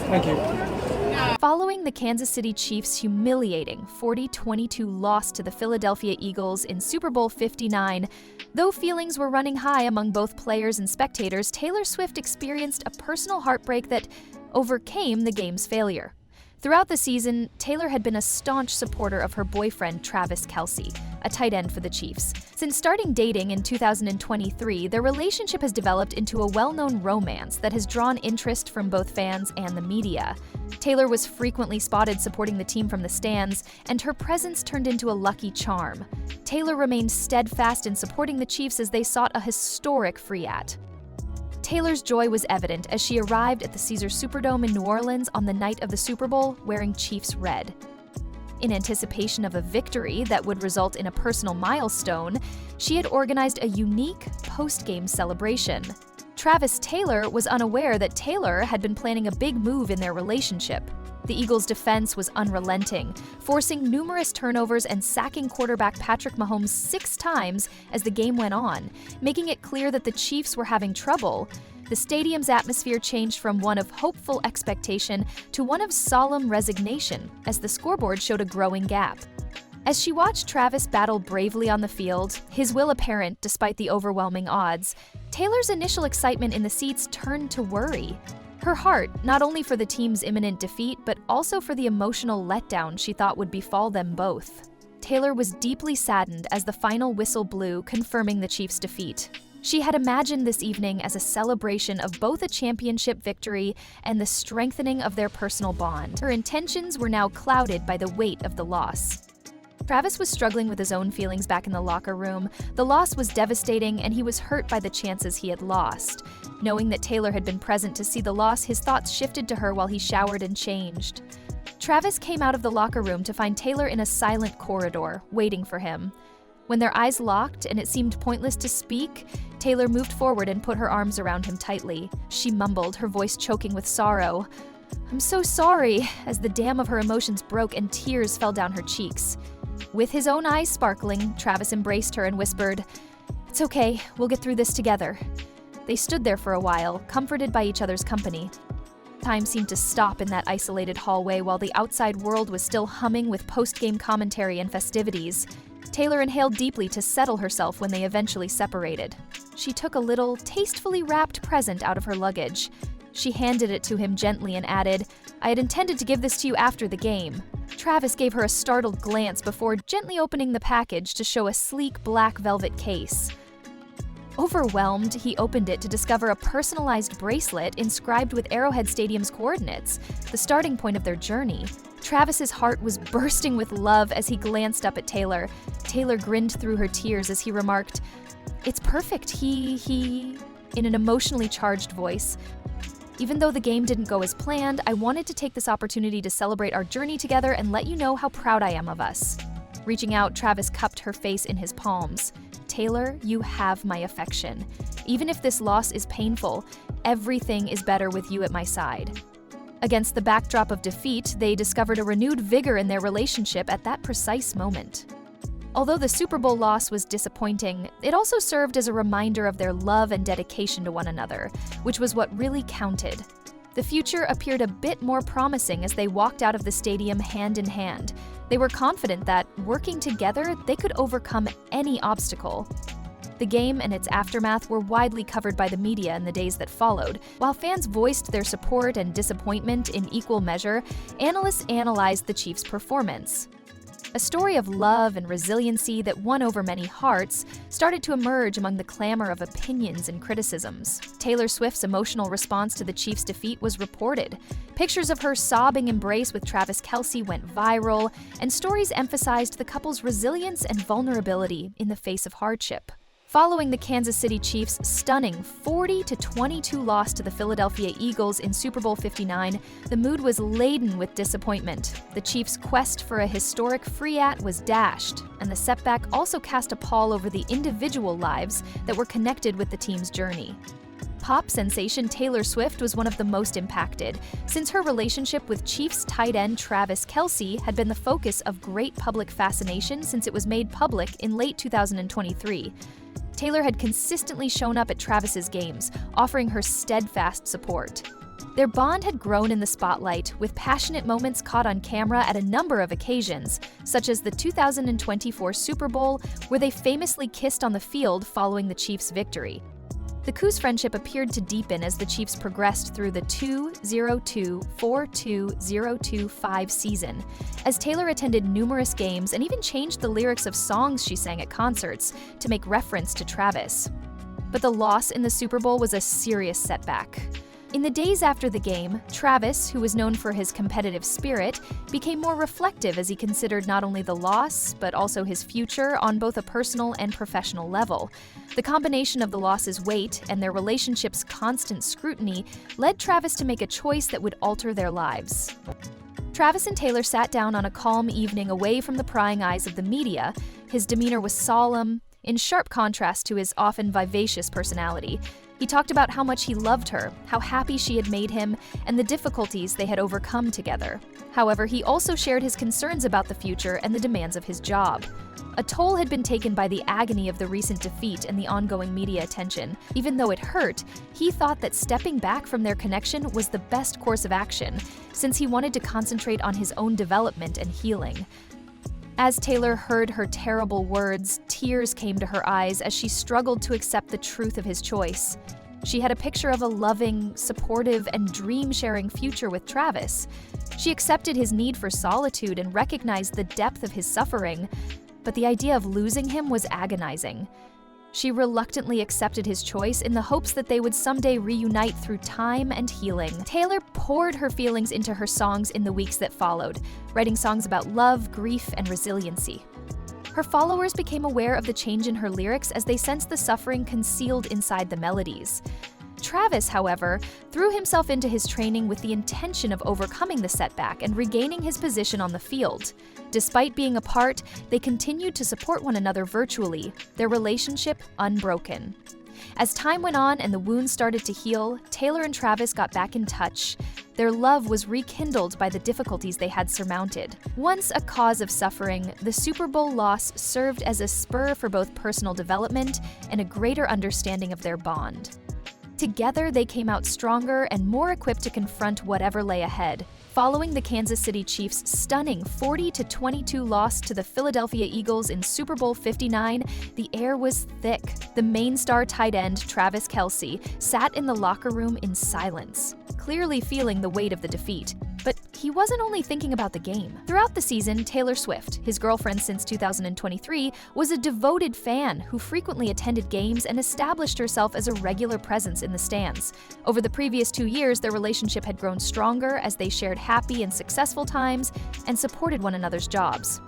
Thank you. Following the Kansas City Chiefs' humiliating 40-22 loss to the Philadelphia Eagles in Super Bowl 59, though feelings were running high among both players and spectators, Taylor Swift experienced a personal heartbreak that overcame the game's failure. Throughout the season, Taylor had been a staunch supporter of her boyfriend Travis Kelce, a tight end for the Chiefs. Since starting dating in 2023, their relationship has developed into a well-known romance that has drawn interest from both fans and the media. Taylor was frequently spotted supporting the team from the stands, and her presence turned into a lucky charm. Taylor remained steadfast in supporting the Chiefs as they sought a historic free-at. Taylor's joy was evident as she arrived at the Caesars Superdome in New Orleans on the night of the Super Bowl wearing Chiefs red. In anticipation of a victory that would result in a personal milestone, she had organized a unique post-game celebration. Travis Taylor was unaware that Taylor had been planning a big move in their relationship. The Eagles' defense was unrelenting, forcing numerous turnovers and sacking quarterback Patrick Mahomes 6 times as the game went on, making it clear that the Chiefs were having trouble. The stadium's atmosphere changed from one of hopeful expectation to one of solemn resignation as the scoreboard showed a growing gap. As she watched Travis battle bravely on the field, his will apparent despite the overwhelming odds, Taylor's initial excitement in the seats turned to worry. Her heart, not only for the team's imminent defeat, but also for the emotional letdown she thought would befall them both. Taylor was deeply saddened as the final whistle blew, confirming the Chiefs' defeat. She had imagined this evening as a celebration of both a championship victory and the strengthening of their personal bond. Her intentions were now clouded by the weight of the loss. Travis was struggling with his own feelings back in the locker room. The loss was devastating, and he was hurt by the chances he had lost. Knowing that Taylor had been present to see the loss, his thoughts shifted to her while he showered and changed. Travis came out of the locker room to find Taylor in a silent corridor, waiting for him. When their eyes locked and it seemed pointless to speak, Taylor moved forward and put her arms around him tightly. She mumbled, her voice choking with sorrow. "I'm so sorry," as the dam of her emotions broke and tears fell down her cheeks. With his own eyes sparkling, Travis embraced her and whispered, "It's okay, we'll get through this together." They stood there for a while, comforted by each other's company. Time seemed to stop in that isolated hallway while the outside world was still humming with post-game commentary and festivities. Taylor inhaled deeply to settle herself when they eventually separated. She took a little, tastefully wrapped present out of her luggage. She handed it to him gently and added, "I had intended to give this to you after the game." Travis gave her a startled glance before gently opening the package to show a sleek black velvet case. Overwhelmed, he opened it to discover a personalized bracelet inscribed with Arrowhead Stadium's coordinates, the starting point of their journey. Travis's heart was bursting with love as he glanced up at Taylor. Taylor grinned through her tears as he remarked, "It's perfect, he," in an emotionally charged voice. "Even though the game didn't go as planned, I wanted to take this opportunity to celebrate our journey together and let you know how proud I am of us." Reaching out, Travis cupped her face in his palms. "Taylor, you have my affection. Even if this loss is painful, everything is better with you at my side." Against the backdrop of defeat, they discovered a renewed vigor in their relationship at that precise moment. Although the Super Bowl loss was disappointing, it also served as a reminder of their love and dedication to one another, which was what really counted. The future appeared a bit more promising as they walked out of the stadium hand in hand. They were confident that, working together, they could overcome any obstacle. The game and its aftermath were widely covered by the media in the days that followed. While fans voiced their support and disappointment in equal measure, analysts analyzed the Chiefs' performance. A story of love and resiliency that won over many hearts started to emerge among the clamor of opinions and criticisms. Taylor Swift's emotional response to the Chiefs' defeat was reported. Pictures of her sobbing embrace with Travis Kelce went viral, and stories emphasized the couple's resilience and vulnerability in the face of hardship. Following the Kansas City Chiefs' stunning 40-22 loss to the Philadelphia Eagles in Super Bowl 59, the mood was laden with disappointment. The Chiefs' quest for a historic free-at was dashed, and the setback also cast a pall over the individual lives that were connected with the team's journey. Pop sensation Taylor Swift was one of the most impacted, since her relationship with Chiefs tight end Travis Kelce had been the focus of great public fascination since it was made public in late 2023. Taylor had consistently shown up at Travis's games, offering her steadfast support. Their bond had grown in the spotlight, with passionate moments caught on camera at a number of occasions, such as the 2024 Super Bowl, where they famously kissed on the field following the Chiefs' victory. The couple's friendship appeared to deepen as the Chiefs progressed through the 2024-2025 season, as Taylor attended numerous games and even changed the lyrics of songs she sang at concerts to make reference to Travis. But the loss in the Super Bowl was a serious setback. In the days after the game, Travis, who was known for his competitive spirit, became more reflective as he considered not only the loss, but also his future on both a personal and professional level. The combination of the loss's weight and their relationship's constant scrutiny led Travis to make a choice that would alter their lives. Travis and Taylor sat down on a calm evening away from the prying eyes of the media. His demeanor was solemn, in sharp contrast to his often vivacious personality. He talked about how much he loved her, how happy she had made him, and the difficulties they had overcome together. However, he also shared his concerns about the future and the demands of his job. A toll had been taken by the agony of the recent defeat and the ongoing media attention. Even though it hurt, he thought that stepping back from their connection was the best course of action, since he wanted to concentrate on his own development and healing. As Taylor heard her terrible words, tears came to her eyes as she struggled to accept the truth of his choice. She had a picture of a loving, supportive, and dream-sharing future with Travis. She accepted his need for solitude and recognized the depth of his suffering, but the idea of losing him was agonizing. She reluctantly accepted his choice in the hopes that they would someday reunite through time and healing. Taylor poured her feelings into her songs in the weeks that followed, writing songs about love, grief, and resiliency. Her followers became aware of the change in her lyrics as they sensed the suffering concealed inside the melodies. Travis, however, threw himself into his training with the intention of overcoming the setback and regaining his position on the field. Despite being apart, they continued to support one another virtually, their relationship unbroken. As time went on and the wounds started to heal, Taylor and Travis got back in touch. Their love was rekindled by the difficulties they had surmounted. Once a cause of suffering, the Super Bowl loss served as a spur for both personal development and a greater understanding of their bond. Together, they came out stronger and more equipped to confront whatever lay ahead. Following the Kansas City Chiefs' stunning 40-22 loss to the Philadelphia Eagles in Super Bowl 59, the air was thick. The main star tight end, Travis Kelce, sat in the locker room in silence, clearly feeling the weight of the defeat. But he wasn't only thinking about the game. Throughout the season, Taylor Swift, his girlfriend since 2023, was a devoted fan who frequently attended games and established herself as a regular presence in the stands. Over the previous 2 years, their relationship had grown stronger as they shared happy and successful times and supported one another's jobs.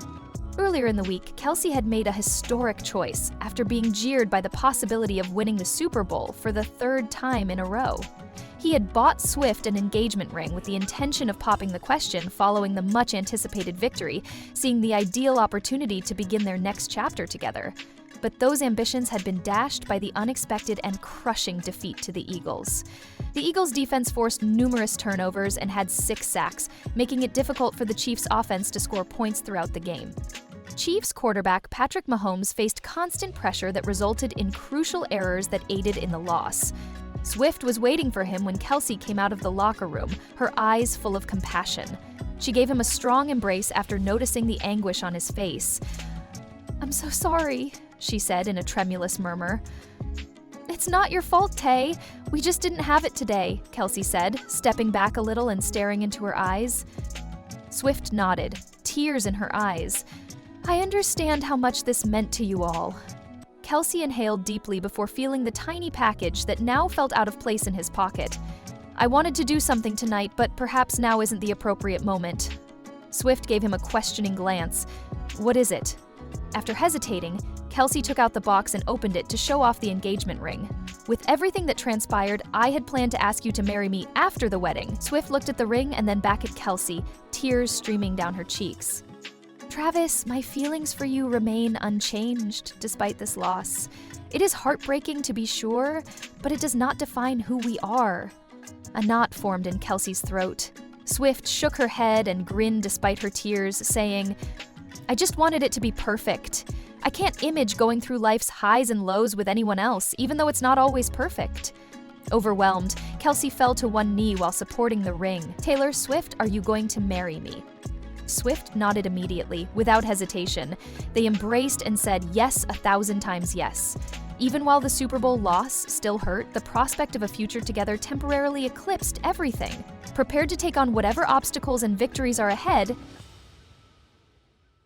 Earlier in the week, Kelce had made a historic choice after being jeered by the possibility of winning the Super Bowl for the 3rd time in a row. He had bought Swift an engagement ring with the intention of popping the question following the much-anticipated victory, seeing the ideal opportunity to begin their next chapter together. But those ambitions had been dashed by the unexpected and crushing defeat to the Eagles. The Eagles' defense forced numerous turnovers and had 6 sacks, making it difficult for the Chiefs' offense to score points throughout the game. Chiefs quarterback Patrick Mahomes faced constant pressure that resulted in crucial errors that aided in the loss. Swift was waiting for him when Kelce came out of the locker room, her eyes full of compassion. She gave him a strong embrace after noticing the anguish on his face. "I'm so sorry," she said in a tremulous murmur. "It's not your fault, Tay. We just didn't have it today," Kelce said, stepping back a little and staring into her eyes. Swift nodded, tears in her eyes. "I understand how much this meant to you all." Kelce inhaled deeply before feeling the tiny package that now felt out of place in his pocket. "I wanted to do something tonight, but perhaps now isn't the appropriate moment." Swift gave him a questioning glance. "What is it?" After hesitating, Kelce took out the box and opened it to show off the engagement ring. "With everything that transpired, I had planned to ask you to marry me after the wedding." Swift looked at the ring and then back at Kelce, tears streaming down her cheeks. "Travis, my feelings for you remain unchanged despite this loss. It is heartbreaking to be sure, but it does not define who we are." A knot formed in Kelce's throat. Swift shook her head and grinned despite her tears, saying, "I just wanted it to be perfect. I can't image going through life's highs and lows with anyone else, even though it's not always perfect." Overwhelmed, Kelce fell to one knee while supporting the ring. "Taylor Swift, are you going to marry me?" Swift nodded immediately, without hesitation. They embraced and said yes 1,000 times yes. Even while the Super Bowl loss still hurt, the prospect of a future together temporarily eclipsed everything. Prepared to take on whatever obstacles and victories are ahead,